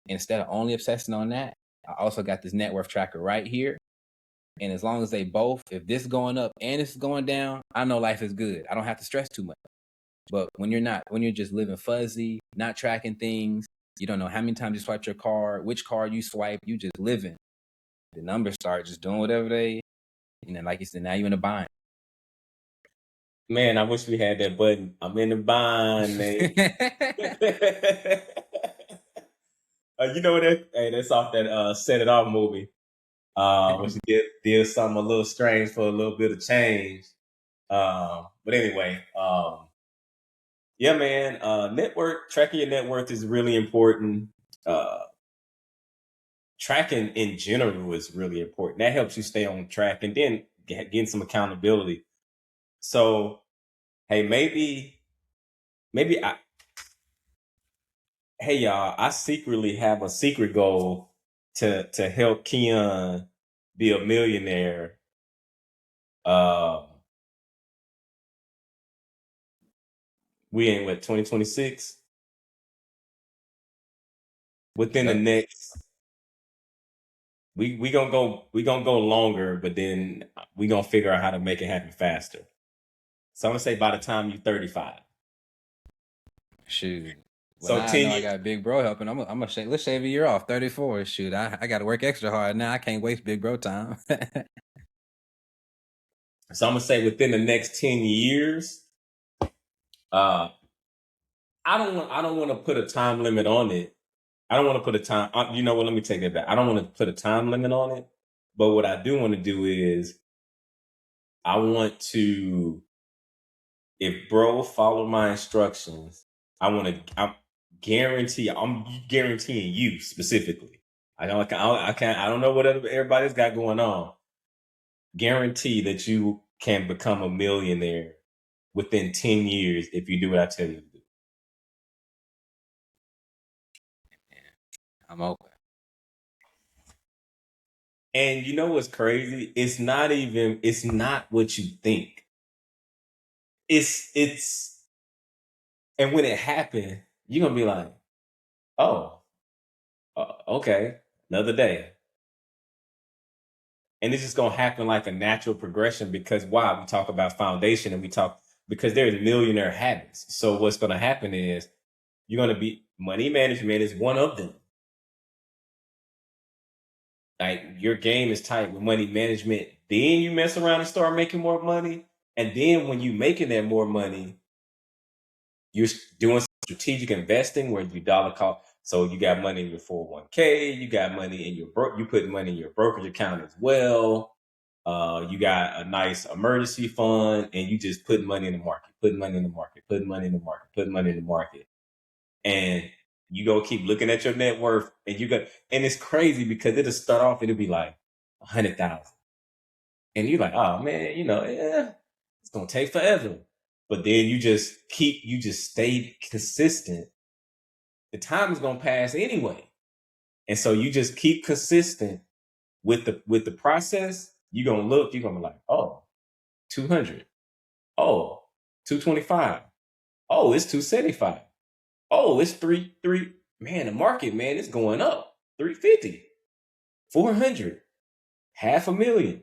Instead of only obsessing on that, I also got this net worth tracker right here. And as long as they both, if this is going up and it's going down, I know life is good. I don't have to stress too much. But when you're just living fuzzy, not tracking things, you don't know how many times you swiped your card, which card you swipe, you just living. The numbers start just doing whatever like you said, now you're in a bind. man, I wish we had that button. I'm in the bind, man. You know what? Hey, that's off that Set It Off movie. Which did something a little strange for a little bit of change. But anyway, yeah, man. Tracking your net worth is really important. Tracking in general is really important. That helps you stay on track, and then getting some accountability. So, hey, maybe hey y'all, I secretly have a secret goal to help Keon be a millionaire. Uh, we ain't what 2026 within the Yep. next. We gonna go longer, but then we gonna figure out how to make it happen faster. So I'm gonna say by the time you're 35. Shoot. Well, So now I 10 know I years. got big bro helping. Let's shave a year off. 34. Shoot, I got to work extra hard now. I can't waste big bro time. So I'm gonna say within the next 10 years. Uh, I don't want to put a time limit on it. I don't want to put a time. You know what? Let me take that back. I don't want to put a time limit on it. But what I do want to do is I want to, if bro follow my instructions, I'm guaranteeing you specifically. I don't know what everybody's got going on. Guarantee that you can become a millionaire within 10 years if you do what I tell you to do. I'm open. And you know what's crazy? It's not what you think. It's and when it happened, you're gonna be like, oh, okay, another day. And it's just gonna happen like a natural progression because why? We talk about foundation and we talk because there's millionaire habits. So what's gonna happen is you're gonna be money management is one of them. Like your game is tight with money management. Then you mess around and start making more money. And then when you making that more money, you're doing strategic investing where you dollar cost. So you got money in your 401k, you got money in you put money in your brokerage account as well. You got a nice emergency fund, and you just put money in the market, putting money in the market, putting money in the market, putting money in the market, and you go keep looking at your net worth, and it's crazy because it'll start off, it'll be like 100,000, and you're like, oh man, yeah, it's gonna take forever. But then you just stay consistent. The time is gonna pass anyway. And so you just keep consistent with the process. You're gonna look, you're gonna be like, oh, 200. Oh, 225. Oh, it's 275. Oh, it's three. Man, the market, man, it's going up. 350, 400, half a million.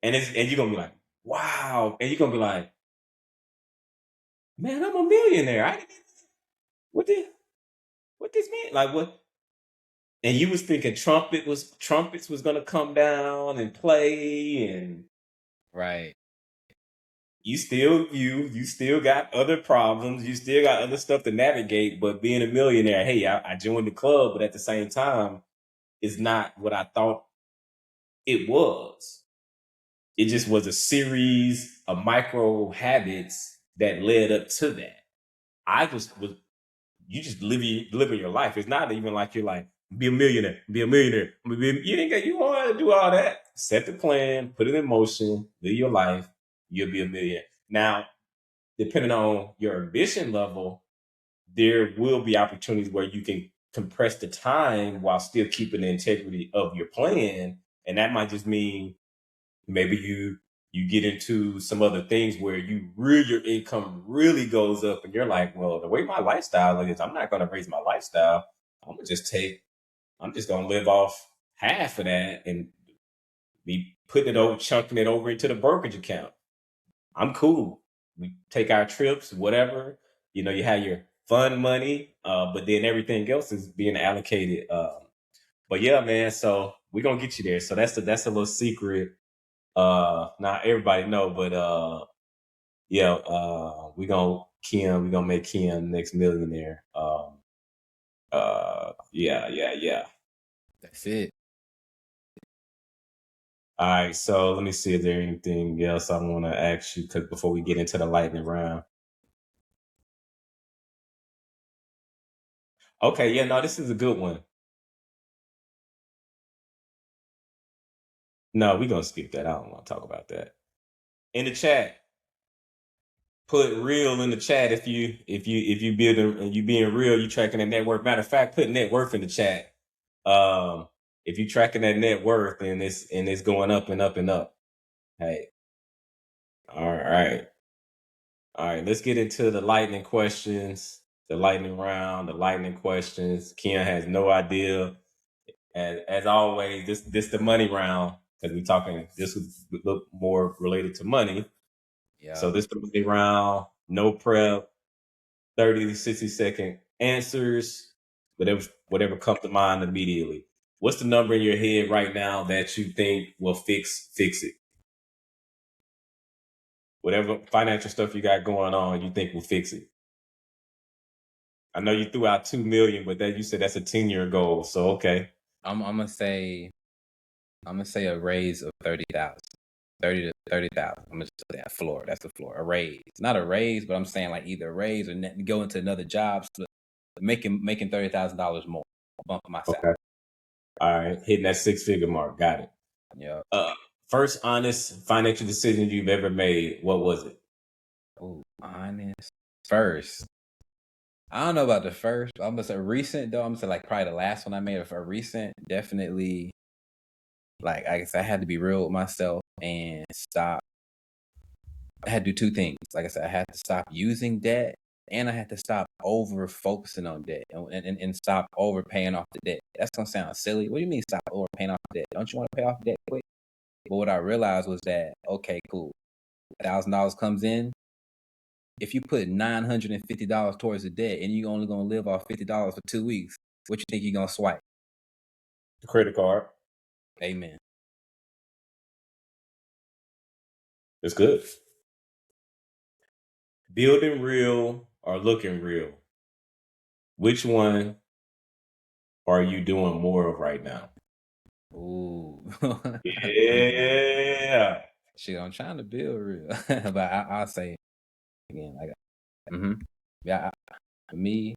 And you're gonna be like, wow. And you're gonna be like, man, I'm a millionaire. I didn't what this what this mean? Like what? And you was thinking trumpets was gonna come down and play, and Right. you still got other problems, you still got other stuff to navigate. But being a millionaire, hey, I joined the club, but at the same time, it's not what I thought it was. It just was a series of micro habits that led up to that. I just was you just living your life. It's not even like you're like be a millionaire, be a millionaire. You ain't got you want to do all that. Set the plan, put it in motion, live your life. You'll be a millionaire. Now, depending on your ambition level, there will be opportunities where you can compress the time while still keeping the integrity of your plan, and that might just mean maybe you get into some other things where your income really goes up and you're like, well, the way my lifestyle is, I'm not going to raise my lifestyle. I'm just going to live off half of that and be putting it over, chunking it over into the brokerage account. I'm cool. We take our trips, whatever. You have your fun money, but then everything else is being allocated. But yeah, man. So we're gonna get you there. So that's a little secret. Not everybody know, but yeah, we gonna make Keon the next millionaire. Yeah, yeah, yeah. That's it. All right, so let me see if there's anything else I want to ask you because before we get into the lightning round. Okay, yeah, no, this is a good one. No, we're gonna skip that. I don't want to talk about that. In the chat, put real in the chat if you building and you being real, you tracking that net worth. Matter of fact, put net worth in the chat. Um, if you tracking that net worth and it's going up and up and up. Hey, all right. All right, let's get into the lightning questions, the lightning round, the lightning questions. Keon has no idea. As always, this the money round because we talking. This would look more related to money. Yeah. So this the money round. No prep. 30 to 60-second answers. Whatever comes to mind immediately. What's the number in your head right now that you think will fix it? Whatever financial stuff you got going on, you think will fix it. I know you threw out 2 million, but that you said that's a 10-year goal. So okay. I'm gonna say a raise of 30,000. 30 to 30,000. I'm gonna just say that floor. That's the floor. A raise. Not a raise, but I'm saying like either a raise or go into another job, so making $30,000 more. Bump my salary. Okay. All right. Hitting that 6-figure mark. Got it. Yeah. First honest financial decision you've ever made. What was it? Oh, honest. First. I don't know about the first, but I'm gonna say recent though. I'm gonna say like probably the last one I made of a recent, definitely like I guess I had to be real with myself and stop. I had to do two things. Like I said, I had to stop using debt and I had to stop over focusing on debt and stop overpaying off the debt. That's gonna sound silly. What do you mean stop overpaying off debt? Don't you want to pay off debt quick? But what I realized was that, okay, cool. $1,000 comes in. If you put $950 towards the debt and you're only gonna live off $50 for 2 weeks, what you think you're gonna swipe? The credit card. Amen. It's good. Building real or looking real? Which one are you doing more of right now? Ooh. Yeah. Shit, I'm trying to build real. But I'll say again, like yeah, for me,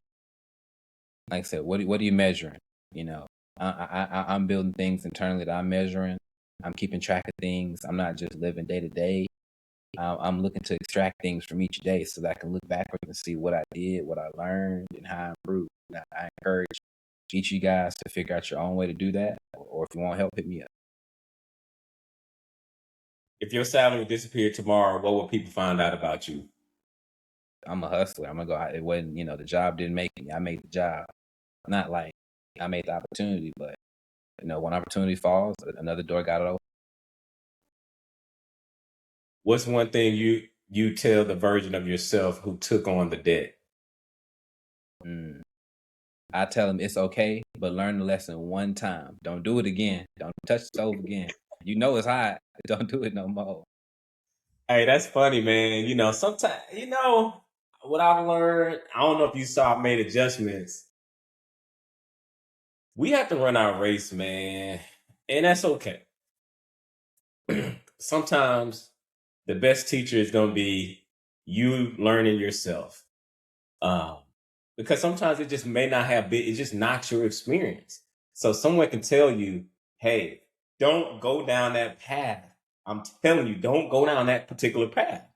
like I said, what are you measuring? You know, I'm building things internally that I'm measuring. I'm keeping track of things. I'm not just living day to day. I'm looking to extract things from each day so that I can look backwards and see what I did, what I learned, and how I improved. Now, I encourage each of you guys to figure out your own way to do that, or if you want help, hit me up. If your salary disappeared tomorrow, what would people find out about you? I'm a hustler. I'm gonna go out. It wasn't, the job didn't make me. I made the job. Not like I made the opportunity, but one opportunity falls, another door got it open. What's one thing you tell the version of yourself who took on the debt? Mm. I tell them it's okay, but learn the lesson one time. Don't do it again. Don't touch the stove again. You know it's hot. Don't do it no more. Hey, that's funny, man. Sometimes, what I've learned, I don't know if you saw I made adjustments. We have to run our race, man. And that's okay. Sometimes the best teacher is going to be you learning yourself. Um, because sometimes it just may not have been, it's just not your experience. So someone can tell you, hey, don't go down that path. I'm telling you, don't go down that particular path.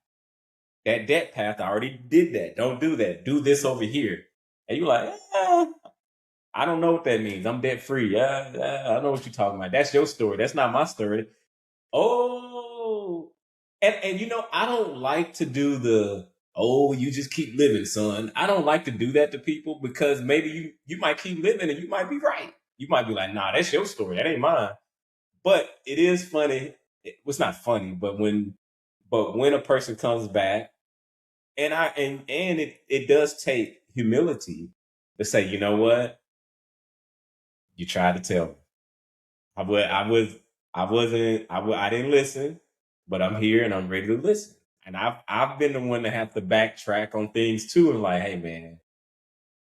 That debt path, I already did that. Don't do that. Do this over here. And you're like, I don't know what that means. I'm debt free. Yeah, I know what you're talking about. That's your story. That's not my story. Oh, and I don't like to do you just keep living, son. I don't like to do that to people because maybe you might keep living and you might be right. You might be like, nah, that's your story. That ain't mine. But it is funny. It's not funny, but when a person comes back, and it does take humility to say, you know what, you tried to tell me. I didn't listen, but I'm here and I'm ready to listen. And I've been the one to have to backtrack on things too, and like, hey man,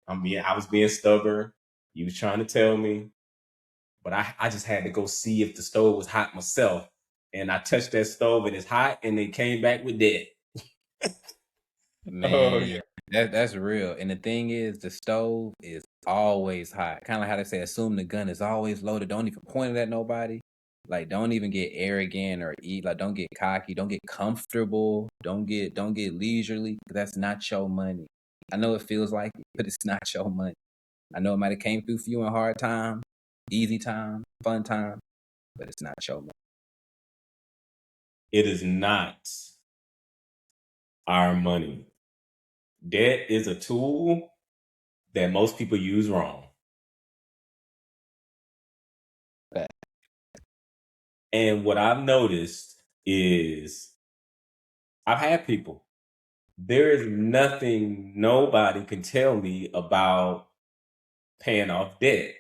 I was being stubborn. You was trying to tell me, but I just had to go see if the stove was hot myself. and I touched that stove and it's hot, and it came back with dead. Oh Man, yeah. that's real. And the thing is, the stove is always hot. Kind of like how they say, assume the gun is always loaded. Don't even point it at nobody. Like, don't even get arrogant or eat. Like, don't get cocky. Don't get comfortable. Don't get leisurely. 'Cause that's not your money. I know it feels like it, but it's not your money. I know it might have came through for you in hard time, easy time, fun time, but it's not your money. It is not our money. Debt is a tool that most people use wrong. But And what I've noticed is I've had people. There is nothing nobody can tell me about paying off debt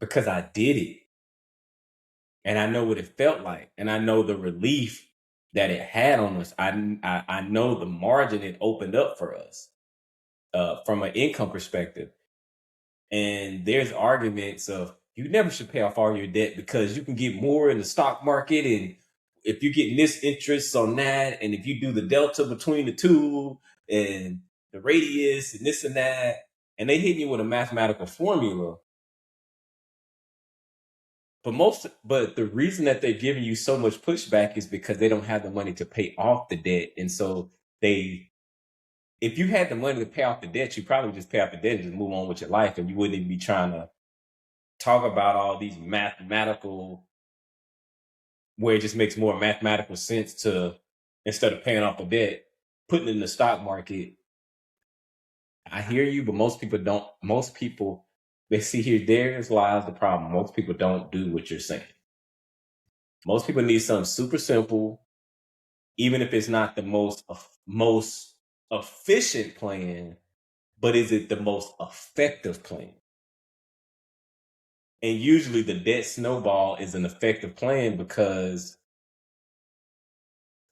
because I did it. And I know what it felt like. And I know the relief that it had on us. I know the margin it opened up for us from an income perspective. And there's arguments of you never should pay off all your debt because you can get more in the stock market. And if you're getting this interest on that, and if you do the delta between the two and the radius and this and that, and they hit you with a mathematical formula. But the reason that they're giving you so much pushback is because they don't have the money to pay off the debt. And so if you had the money to pay off the debt, you probably just pay off the debt and just move on with your life. And you wouldn't even be trying to talk about all these mathematical, where it just makes more mathematical sense to, instead of paying off the debt, putting it in the stock market. I hear you, but most people don't. Most people, they see here, there's lies the problem. Most people don't do what you're saying. Most people need something super simple, even if it's not the most efficient plan, but is it the most effective plan? And usually the debt snowball is an effective plan because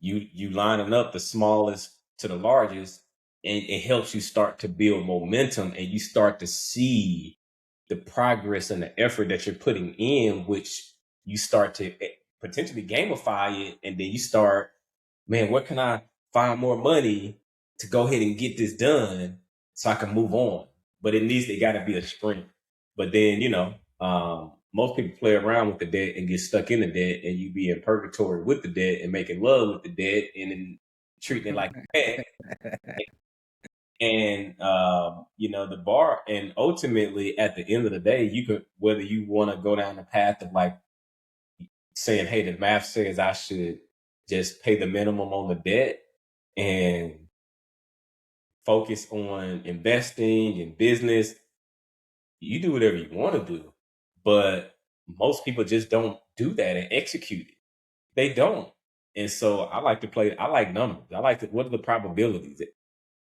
you lining up the smallest to the largest, and it helps you start to build momentum, and you start to see the progress and the effort that you're putting in, which you start to potentially gamify it, and then you start, man, where can I find more money to go ahead and get this done so I can move on? But it got to be a sprint. But then, most people play around with the debt and get stuck in the debt, and you be in purgatory with the debt and making love with the debt and then treating it like a pet. And the bar, and ultimately at the end of the day, you could, whether you want to go down the path of like saying, hey, the math says I should just pay the minimum on the debt and focus on investing in business. You do whatever you want to do, but most people just don't do that and execute it. They don't. And so I like numbers. What are the probabilities?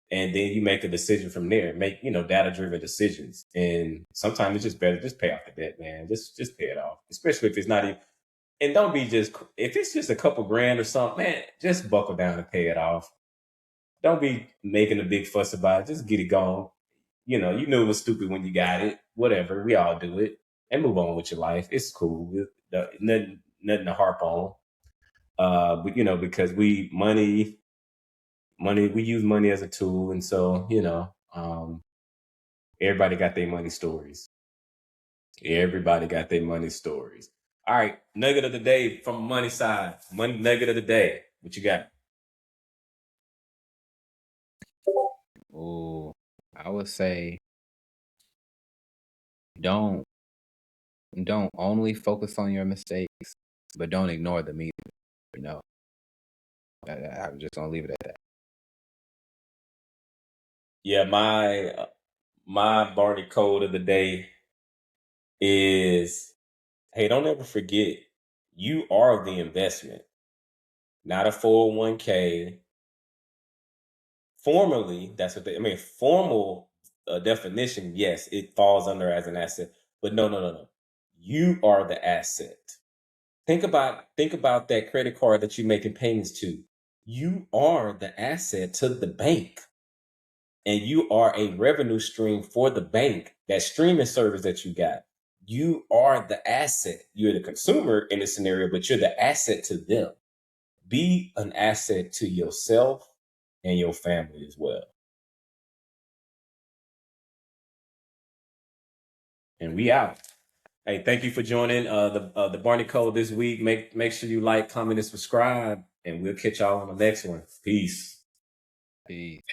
And then you make a decision from there. Make, data driven decisions. And sometimes it's just better just pay off the debt, man. Just pay it off. Especially if it's not even, and don't be just, if it's just a couple grand or something, man, just buckle down and pay it off. Don't be making a big fuss about it. Just get it going. You knew it was stupid when you got it. Whatever. We all do it. And move on with your life. It's cool. Nothing to harp on. But because we use money as a tool, and so everybody got their money stories. Everybody got their money stories. All right, nugget of the day from money side. Money nugget of the day. What you got? oh, I would say don't don't only focus on your mistakes, but don't ignore them either. No, I'm just gonna leave it at that. Yeah, my Barney Code of the day is, hey, don't ever forget, you are the investment, not a 401k. Formally, that's what I mean. Formal definition, yes, it falls under as an asset, but no, no, no, no. You are the asset. Think about that credit card that you're making payments to. You are the asset to the bank, and you are a revenue stream for the bank. That streaming service that you got, you are the asset. You're the consumer in this scenario, but you're the asset to them. Be an asset to yourself and your family as well. And we out. Hey, thank you for joining the Barney Code this week. Make sure you like, comment, and subscribe, and we'll catch y'all on the next one. Peace. Peace.